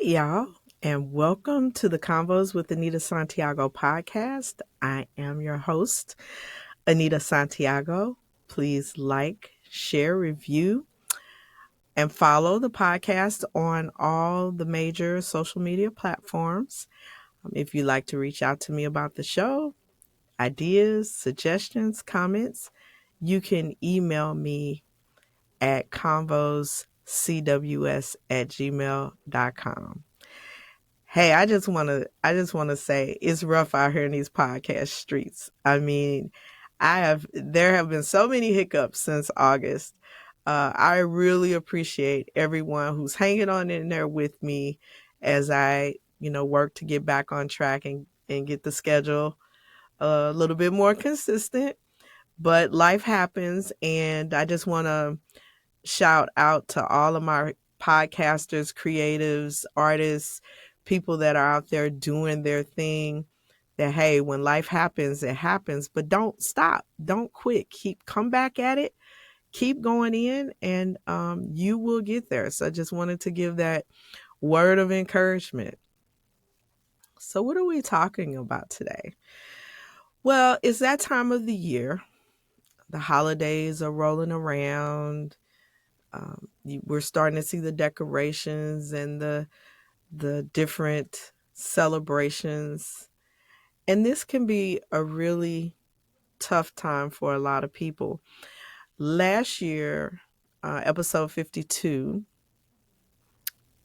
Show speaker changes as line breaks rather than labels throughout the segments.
y'all, and welcome to the Convos with Anita Santiago podcast. I am your host, Anita Santiago. Please like, share, review, and follow the podcast on all the major social media platforms. If you'd like to reach out to me about the show, ideas, suggestions, comments, you can email me at convoscws@gmail.com. Hey, I just want to say it's rough out here in these podcast streets. I mean, there have been so many hiccups since August. I really appreciate everyone who's hanging on in there with me as I work to get back on track and get the schedule a little bit more consistent. But life happens, and I just want to shout out to all of my podcasters, creatives, artists, people that are out there doing their thing. That, hey, when life happens, it happens, but don't stop. Don't quit. Come back at it. Keep going in, and you will get there. So I just wanted to give that word of encouragement. So what are we talking about today? Well, it's that time of the year. The holidays are rolling around. We're starting to see the decorations and the different celebrations. And this can be a really tough time for a lot of people. Last year, episode 52,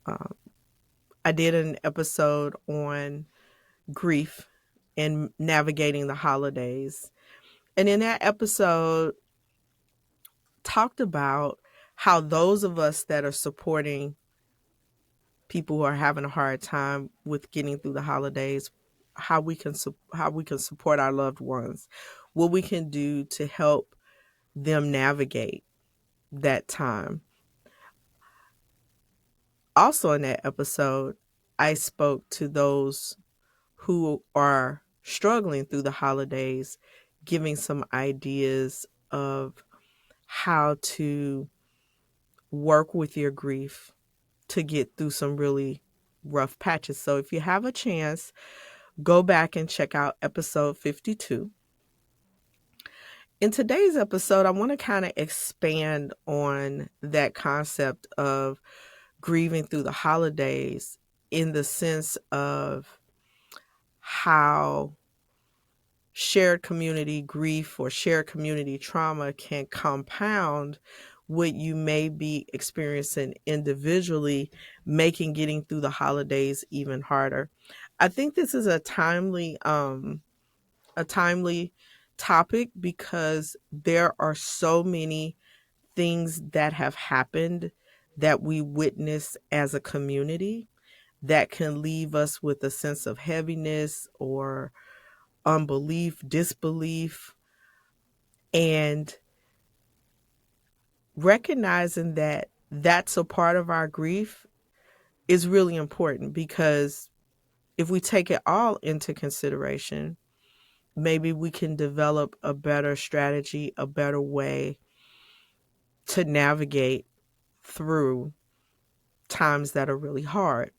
uh, I did an episode on grief and navigating the holidays. And in that episode, talked about how those of us that are supporting people who are having a hard time with getting through the holidays, how we can support our loved ones, what we can do to help them navigate that time. Also in that episode, I spoke to those who are struggling through the holidays, giving some ideas of how to work with your grief to get through some really rough patches. So if you have a chance, go back and check out episode 52. In today's episode, I want to kind of expand on that concept of grieving through the holidays in the sense of how shared community grief or shared community trauma can compound what you may be experiencing individually, making getting through the holidays even harder. I think this is a timely topic because there are so many things that have happened that we witness as a community that can leave us with a sense of heaviness or unbelief, disbelief, and recognizing that that's a part of our grief is really important, because if we take it all into consideration, maybe we can develop a better strategy, a better way to navigate through times that are really hard.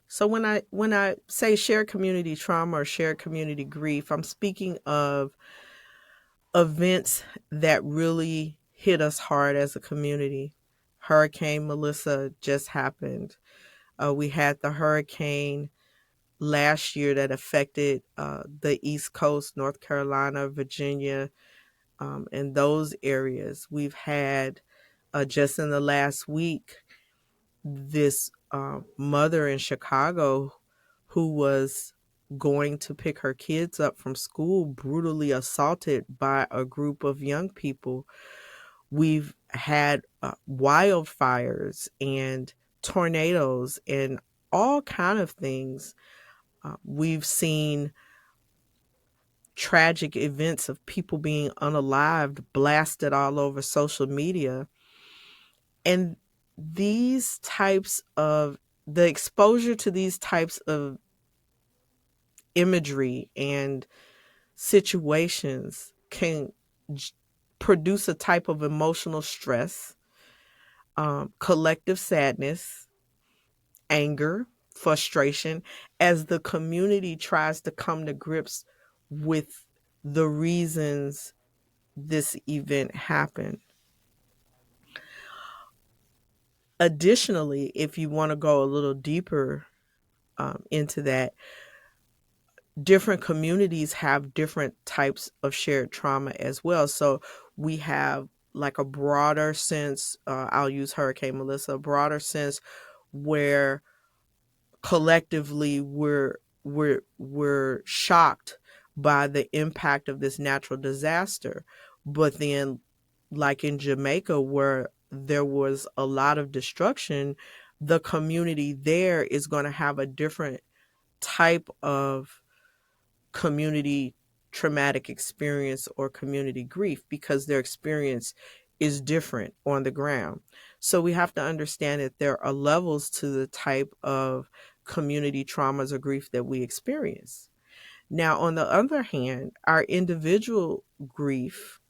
So when I say shared community trauma or shared community grief, I'm speaking of events that really hit us hard as a community. Hurricane Melissa just happened. We had the hurricane last year that affected the East Coast, North Carolina, Virginia, and those areas. We've had just in the last week this mother in Chicago who was going to pick her kids up from school, brutally assaulted by a group of young people. We've had wildfires and tornadoes and all kind of things. We've seen tragic events of people being unalived, blasted all over social media. And these types of, the exposure to these types of imagery and situations can produce a type of emotional stress, collective sadness, anger, frustration, as the community tries to come to grips with the reasons this event happened. Additionally, if you want to go a little deeper into that, different communities have different types of shared trauma as well. So we have like a broader sense, I'll use Hurricane Melissa, a broader sense where collectively we're shocked by the impact of this natural disaster. But then, like in Jamaica, where there was a lot of destruction, the community there is going to have a different type of community traumatic experience or community grief because their experience is different on the ground. So we have to understand that there are levels to the type of community traumas or grief that we experience. Now, on the other hand, our individual grief,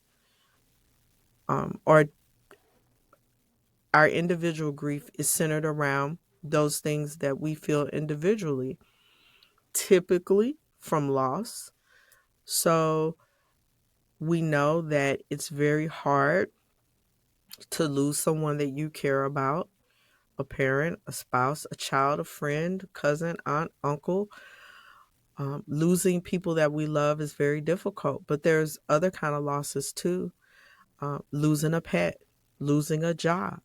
or our individual grief is centered around those things that we feel individually, typically from loss. So we know that it's very hard to lose someone that you care about, a parent, a spouse, a child, a friend, cousin, aunt, uncle. Losing people that we love is very difficult, but there's other kind of losses too. Losing a pet, losing a job,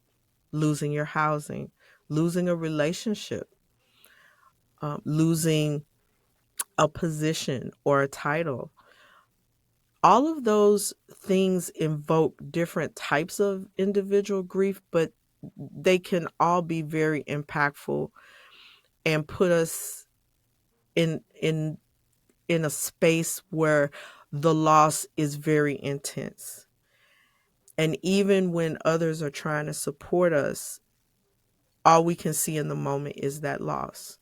losing your housing, losing a relationship, losing a position or a title. All of those things invoke different types of individual grief, but they can all be very impactful and put us in a space where the loss is very intense. And even when others are trying to support us, all we can see in the moment is that loss.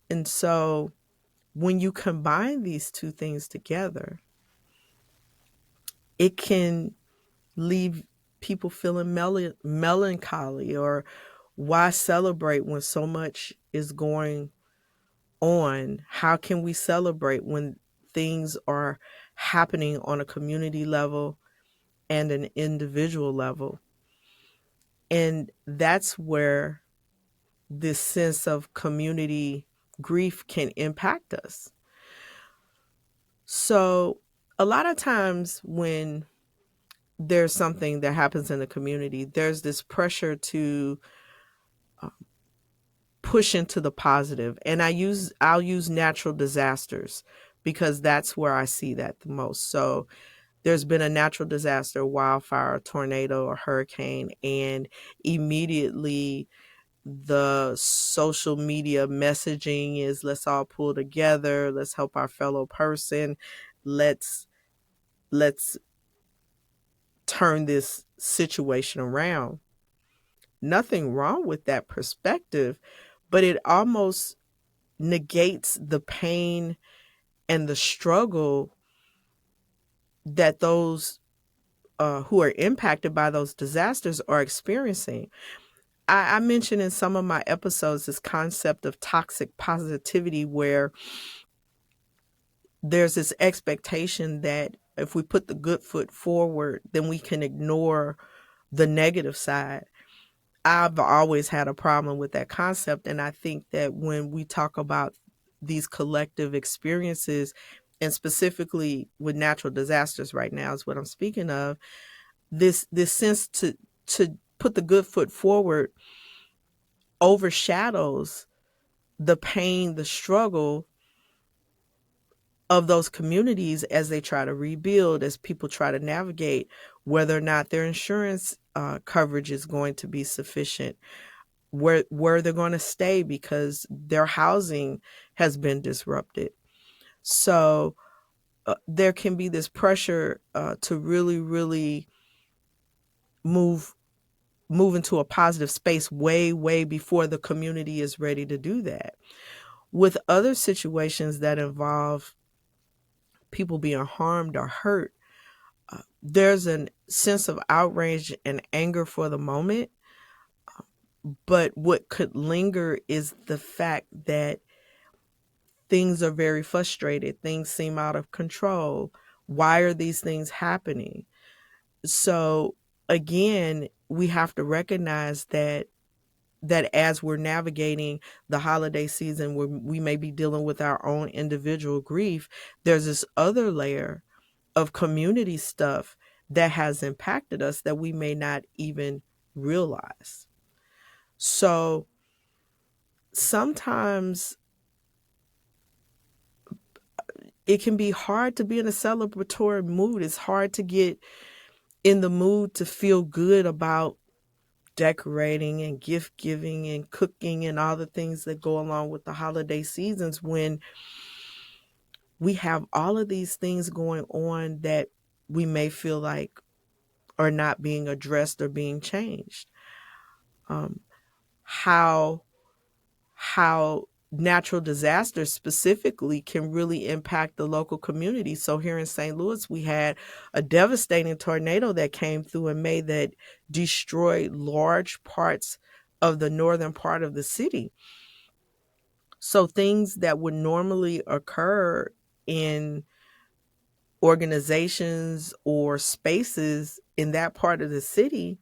And so when you combine these two things together, it can leave people feeling melancholy, or why celebrate when so much is going on? How can we celebrate when things are happening on a community level and an individual level? And that's where this sense of community grief can impact us. So a lot of times when there's something that happens in the community, there's this pressure to push into the positive. And I'll use natural disasters because that's where I see that the most. So there's been a natural disaster, wildfire, tornado, or hurricane, and immediately the social media messaging is, let's all pull together, let's help our fellow person, let's let's turn this situation around. Nothing wrong with that perspective, but it almost negates the pain and the struggle that those who are impacted by those disasters are experiencing. I mentioned in some of my episodes this concept of toxic positivity, where there's this expectation that if we put the good foot forward, then we can ignore the negative side. I've always had a problem with that concept. And I think that when we talk about these collective experiences, and specifically with natural disasters right now is what I'm speaking of, this sense to put the good foot forward overshadows the pain, the struggle of those communities as they try to rebuild, as people try to navigate whether or not their insurance coverage is going to be sufficient, where they're going to stay because their housing has been disrupted. So there can be this pressure to really, really move into a positive space way, way before the community is ready to do that. With other situations that involve people being harmed or hurt, there's a sense of outrage and anger for the moment, But what could linger is the fact that things are very frustrated. Things seem out of control. Why are these things happening? So again, we have to recognize that as we're navigating the holiday season where we may be dealing with our own individual grief, there's this other layer of community stuff that has impacted us that we may not even realize. So sometimes it can be hard to be in a celebratory mood. It's hard to get in the mood to feel good about decorating and gift giving and cooking and all the things that go along with the holiday seasons when we have all of these things going on that we may feel like are not being addressed or being changed. Um, how how natural disasters specifically can really impact the local community. So here in St. Louis, we had a devastating tornado that came through in May that destroyed large parts of the northern part of the city. So things that would normally occur in organizations or spaces in that part of the city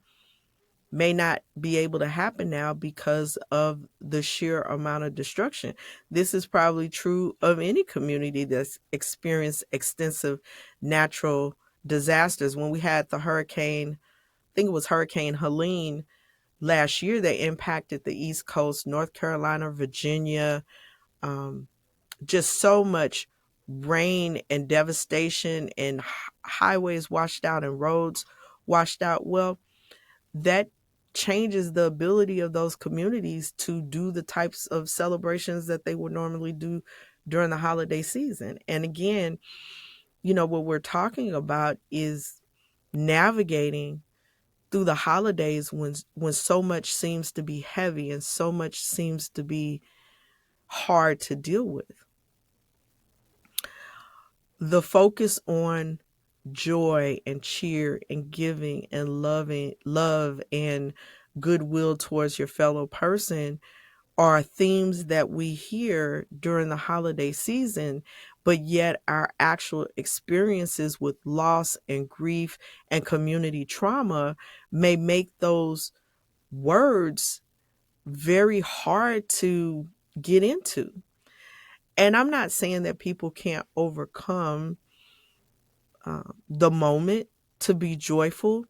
may not be able to happen now because of the sheer amount of destruction. This is probably true of any community that's experienced extensive natural disasters. When we had the hurricane, I think it was Hurricane Helene last year, that impacted the East Coast, North Carolina, Virginia, um, just so much rain and devastation and highways washed out and roads washed out. Well, that changes the ability of those communities to do the types of celebrations that they would normally do during the holiday season. And again, what we're talking about is navigating through the holidays when so much seems to be heavy and so much seems to be hard to deal with. The focus on joy and cheer and giving and love and goodwill towards your fellow person are themes that we hear during the holiday season, but yet our actual experiences with loss and grief and community trauma may make those words very hard to get into. And I'm not saying that people can't overcome the moment to be joyful,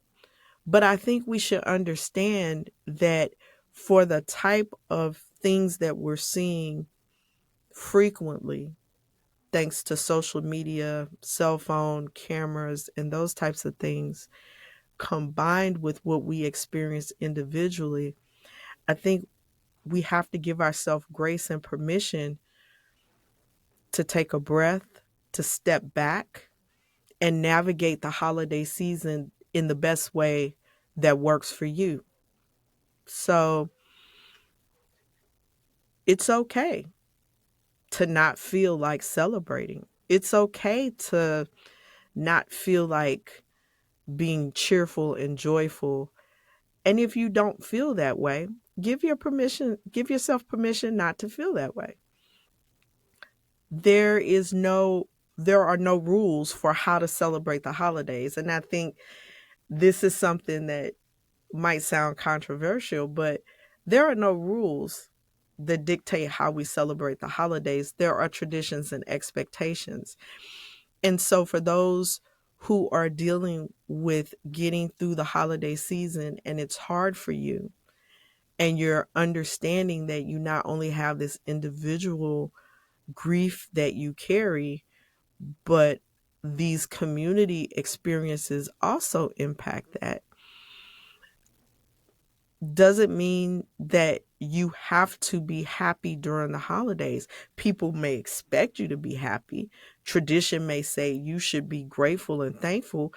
but I think we should understand that for the type of things that we're seeing frequently, thanks to social media, cell phone, cameras, and those types of things, combined with what we experience individually, I think we have to give ourselves grace and permission to take a breath, to step back, and navigate the holiday season in the best way that works for you. So it's okay to not feel like celebrating. It's okay to not feel like being cheerful and joyful. And if you don't feel that way, give yourself permission not to feel that way. There is no there are no rules for how to celebrate the holidays. And I think this is something that might sound controversial, but there are no rules that dictate how we celebrate the holidays. There are traditions and expectations. And so for those who are dealing with getting through the holiday season and it's hard for you, and you're understanding that you not only have this individual grief that you carry, but these community experiences also impact that, doesn't mean that you have to be happy during the holidays. People may expect you to be happy. Tradition may say you should be grateful and thankful.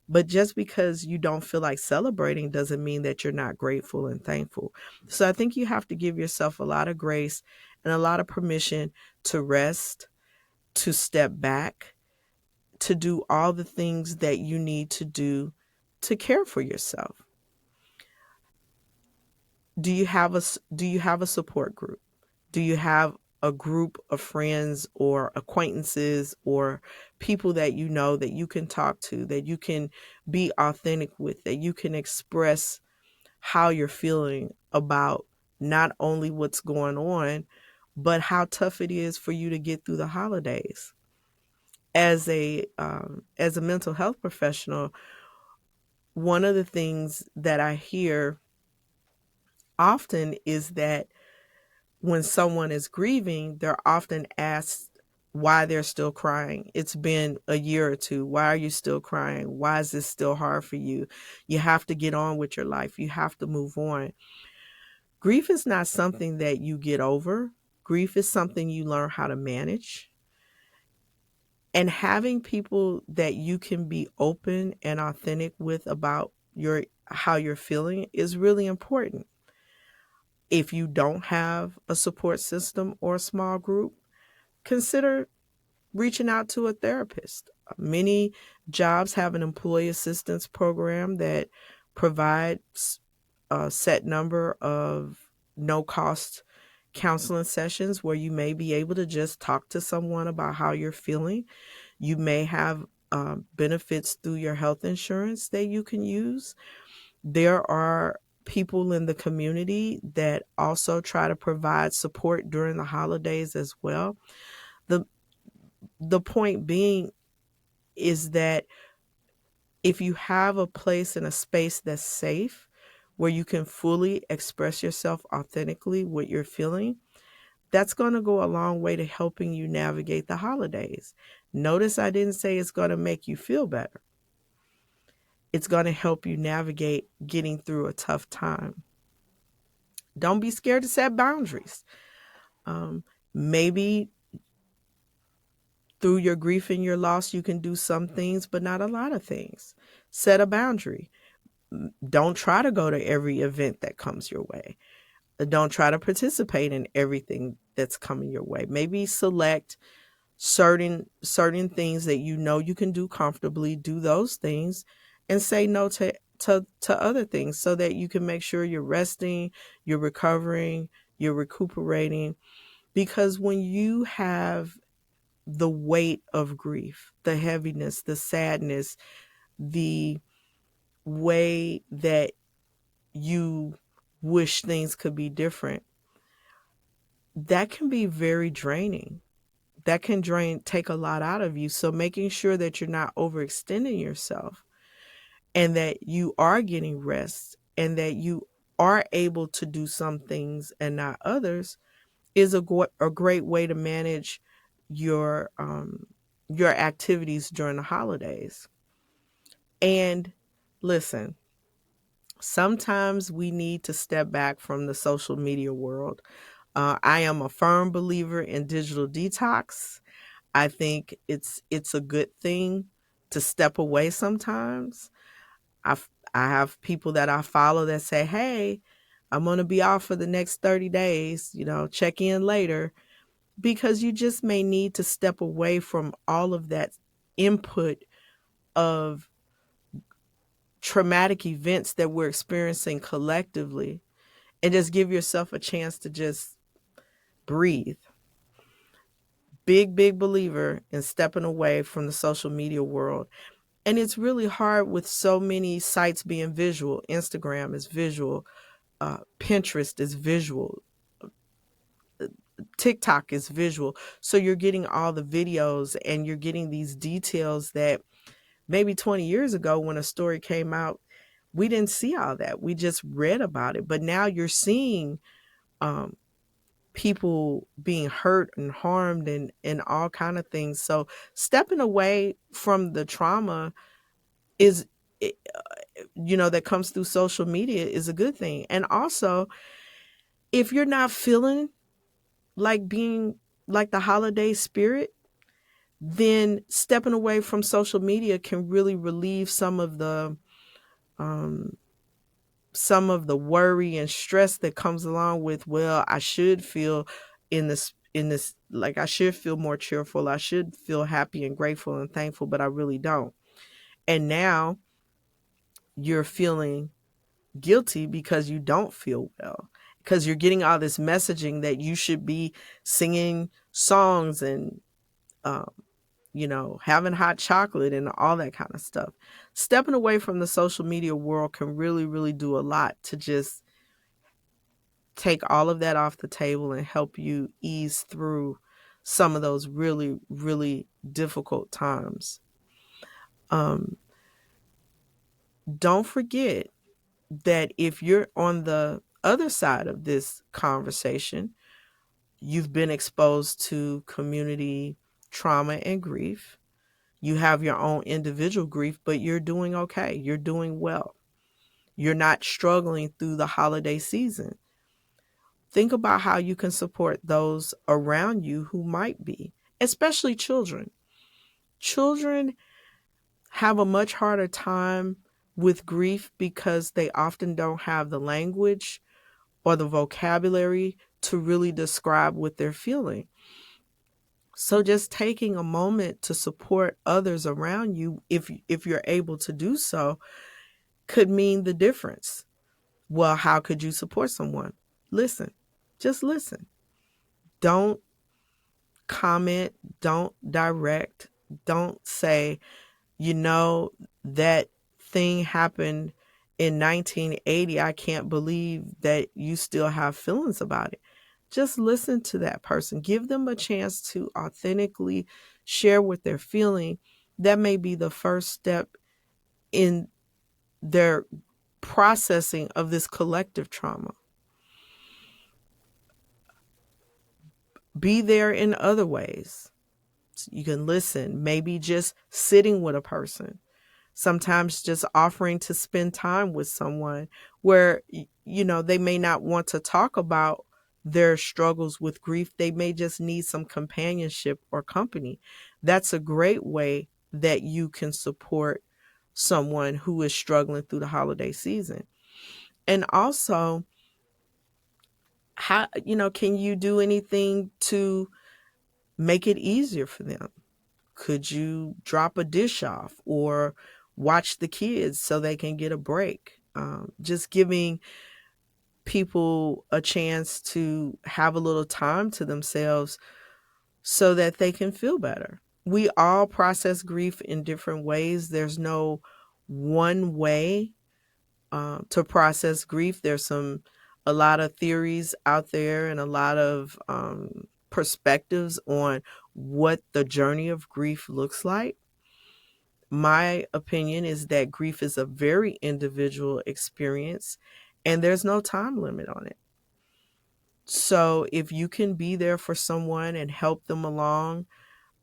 But just because you don't feel like celebrating doesn't mean that you're not grateful and thankful. So I think you have to give yourself a lot of grace and a lot of permission to rest, to step back, to do all the things that you need to do to care for yourself. do you have a support group? Do you have a group of friends or acquaintances or people that you know that you can talk to, that you can be authentic with, that you can express how you're feeling about not only what's going on, but how tough it is for you to get through the holidays? As a mental health professional, one of the things that I hear often is that when someone is grieving, they're often asked why they're still crying. It's been a year or two. Why are you still crying? Why is this still hard for you? You have to get on with your life. You have to move on. Grief is not something that you get over. Grief is something you learn how to manage. And having people that you can be open and authentic with about your how you're feeling is really important. If you don't have a support system or a small group, consider reaching out to a therapist. Many jobs have an employee assistance program that provides a set number of no cost counseling sessions where you may be able to just talk to someone about how you're feeling. You may have benefits through your health insurance that you can use. There are people in the community that also try to provide support during the holidays as well. The the point being is that if you have a place and a space that's safe where you can fully express yourself authentically what you're feeling, that's going to go a long way to helping you navigate the holidays. Notice I didn't say it's going to make you feel better. It's going to help you navigate getting through a tough time. Don't be scared to set boundaries. Maybe through your grief and your loss, you can do some things, but not a lot of things. Set a boundary. Don't try to go to every event that comes your way. Don't try to participate in everything that's coming your way. Maybe select certain things that you know you can do comfortably, do those things, and say no to other things so that you can make sure you're resting, you're recovering, you're recuperating. Because when you have the weight of grief, the heaviness, the sadness, the way that you wish things could be different, that can be very draining. That can take a lot out of you. So making sure that you're not overextending yourself and that you are getting rest and that you are able to do some things and not others is a great way to manage your your activities during the holidays. And listen, sometimes we need to step back from the social media world. I am a firm believer in digital detox. I think it's a good thing to step away sometimes. I have people that I follow that say, "Hey, I'm going to be off for the next 30 days, check in later," because you just may need to step away from all of that input of traumatic events that we're experiencing collectively and just give yourself a chance to just breathe. Big believer in stepping away from the social media world. And it's really hard with so many sites being visual. Instagram is visual. Pinterest is visual. TikTok is visual. So you're getting all the videos and you're getting these details that maybe 20 years ago when a story came out, we didn't see all that. We just read about it. But now you're seeing um, people being hurt and harmed and all kind of things. So stepping away from the trauma is, that comes through social media is a good thing. And also, if you're not feeling like being like the holiday spirit, then stepping away from social media can really relieve um, some of the worry and stress that comes along with, well, I should feel in this like I should feel more cheerful. I should feel happy and grateful and thankful, but I really don't. And now you're feeling guilty because you don't feel well. because you're getting all this messaging that you should be singing songs and, um, having hot chocolate and all that kind of stuff. Stepping away from the social media world can really, really do a lot to just take all of that off the table and help you ease through some of those really, really difficult times. Um, don't forget that if you're on the other side of this conversation, you've been exposed to community trauma and grief. You have your own individual grief, but you're doing okay. You're doing well. You're not struggling through the holiday season. Think about how you can support those around you who might be, especially children. Children have a much harder time with grief because they often don't have the language or the vocabulary to really describe what they're feeling. So just taking a moment to support others around you, if you're able to do so, could mean the difference. Well, how could you support someone? Listen. Just listen. Don't comment, don't direct, don't say, you know, that thing happened in 1980. I can't believe that you still have feelings about it. Just listen to that person. Give them a chance to authentically share what they're feeling. That may be the first step in their processing of this collective trauma. Be there in other ways. You can listen, maybe just sitting with a person. Sometimes just offering to spend time with someone where, they may not want to talk about their struggles with grief. They may just need some companionship or company. That's a great way that you can support someone who is struggling through the holiday season. And also, how, can you do anything to make it easier for them? Could you drop a dish off or watch the kids so they can get a break? Just giving people a chance to have a little time to themselves so that they can feel better. We all process grief in different ways. There's no one way to process grief. There's a lot of theories out there and a lot of perspectives on what the journey of grief looks like. My opinion is that grief is a very individual experience and there's no time limit on it. So if you can be there for someone and help them along,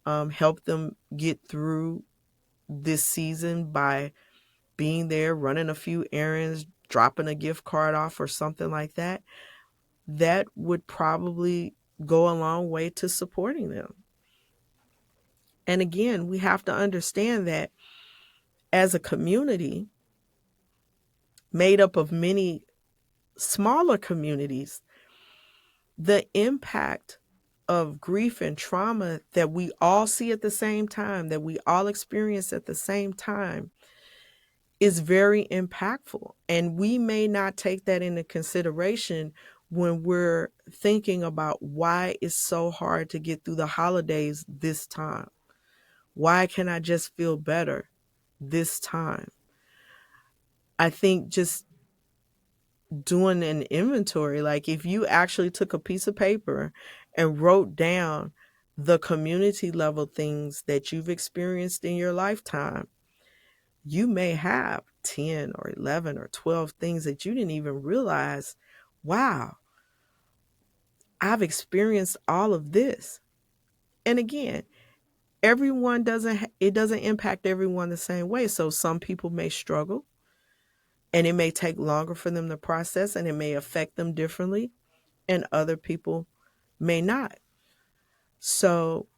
help them get through this season by being there, running a few errands, dropping a gift card off or something like that, that would probably go a long way to supporting them. And again, we have to understand that as a community made up of many smaller communities, the impact of grief and trauma that we all see at the same time, that we all experience at the same time, is very impactful. And we may not take that into consideration when we're thinking about why it's so hard to get through the holidays this time. Why can I just feel better this time? I think just doing an inventory, like if you actually took a piece of paper and wrote down the community level things that you've experienced in your lifetime, you may have 10 or 11 or 12 things that you didn't even realize, wow, I've experienced all of this. And again, it doesn't impact everyone the same way. So some people may struggle and it may take longer for them to process and it may affect them differently, and other people may not. So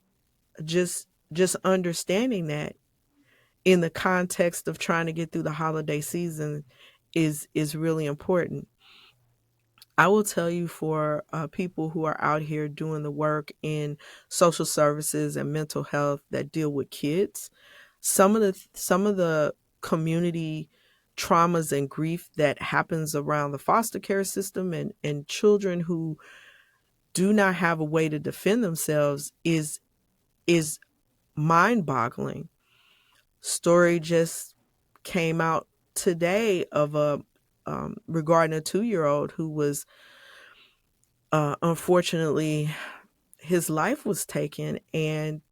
just understanding that in the context of trying to get through the holiday season is really important. I will tell you, for people who are out here doing the work in social services and mental health that deal with kids, some of the community traumas and grief that happens around the foster care system and children who do not have a way to defend themselves is mind-boggling. Story just came out today of a regarding a 2-year-old who was unfortunately his life was taken, and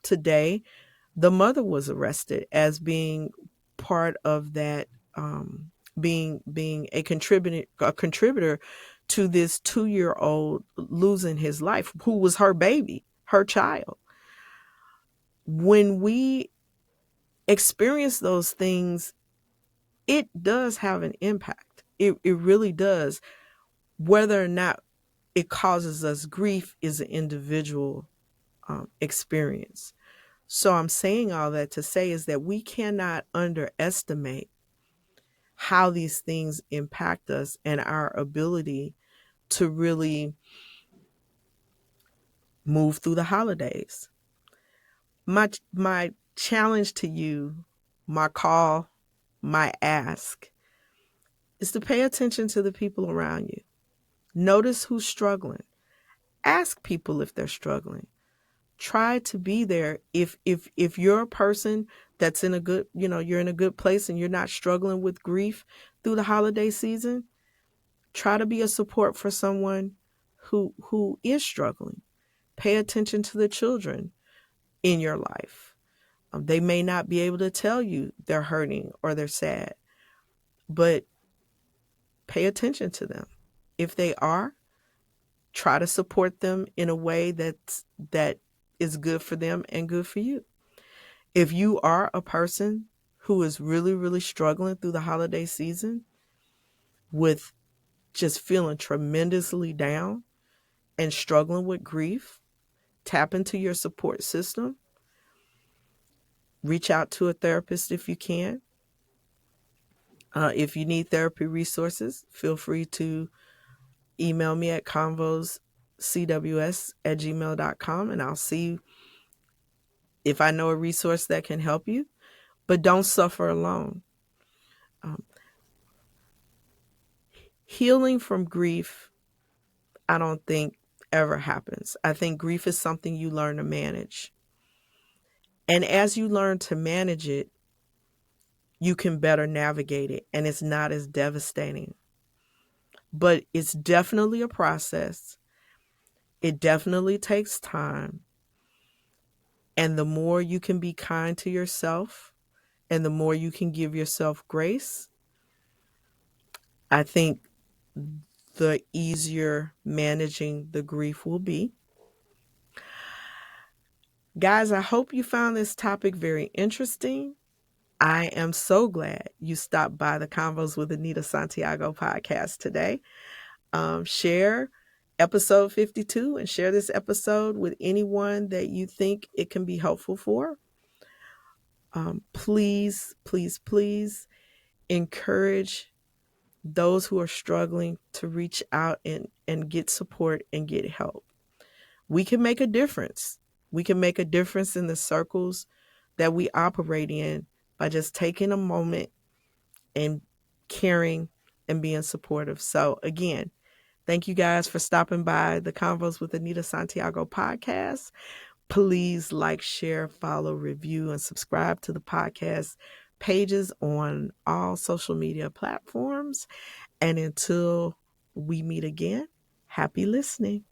today the mother was arrested as being part of that, being a contributor to this 2-year-old losing his life, who was her baby, her child. When we experience those things, it does have an impact. It really does. Whether or not it causes us grief is an individual experience. So I'm saying all that to say is that we cannot underestimate how these things impact us and our ability to really move through the holidays. My challenge to you, my call, my ask is to pay attention to the people around you. Notice who's struggling. Ask people if they're struggling. Try to be there. If you're a person that's in a good, you're in a good place and you're not struggling with grief through the holiday season, try to be a support for someone who is struggling. Pay attention to the children in your life. They may not be able to tell you they're hurting or they're sad, but pay attention to them. If they are, try to support them in a way that is good for them and good for you. If you are a person who is really, really struggling through the holiday season with just feeling tremendously down and struggling with grief, tap into your support system. Reach out to a therapist if you can. If you need therapy resources, feel free to email me at convoscws@gmail.com, and I'll see if I know a resource that can help you. But don't suffer alone. Um, Healing from grief, I don't think ever happens. I think grief is something you learn to manage. And as you learn to manage it, you can better navigate it, and it's not as devastating. But it's definitely a process. It definitely takes time. And the more you can be kind to yourself and the more you can give yourself grace, I think the easier managing the grief will be. Guys, I hope you found this topic very interesting. I am so glad you stopped by the Convos with Anita Santiago podcast today. Share episode 52 and share this episode with anyone that you think it can be helpful for. Please, please, please encourage those who are struggling to reach out and get support and get help. We can make a difference. We can make a difference in the circles that we operate in by just taking a moment and caring and being supportive. So again, thank you guys for stopping by the Convos with Anita Santiago podcast. Please like, share, follow, review, and subscribe to the podcast pages on all social media platforms. And until we meet again, happy listening.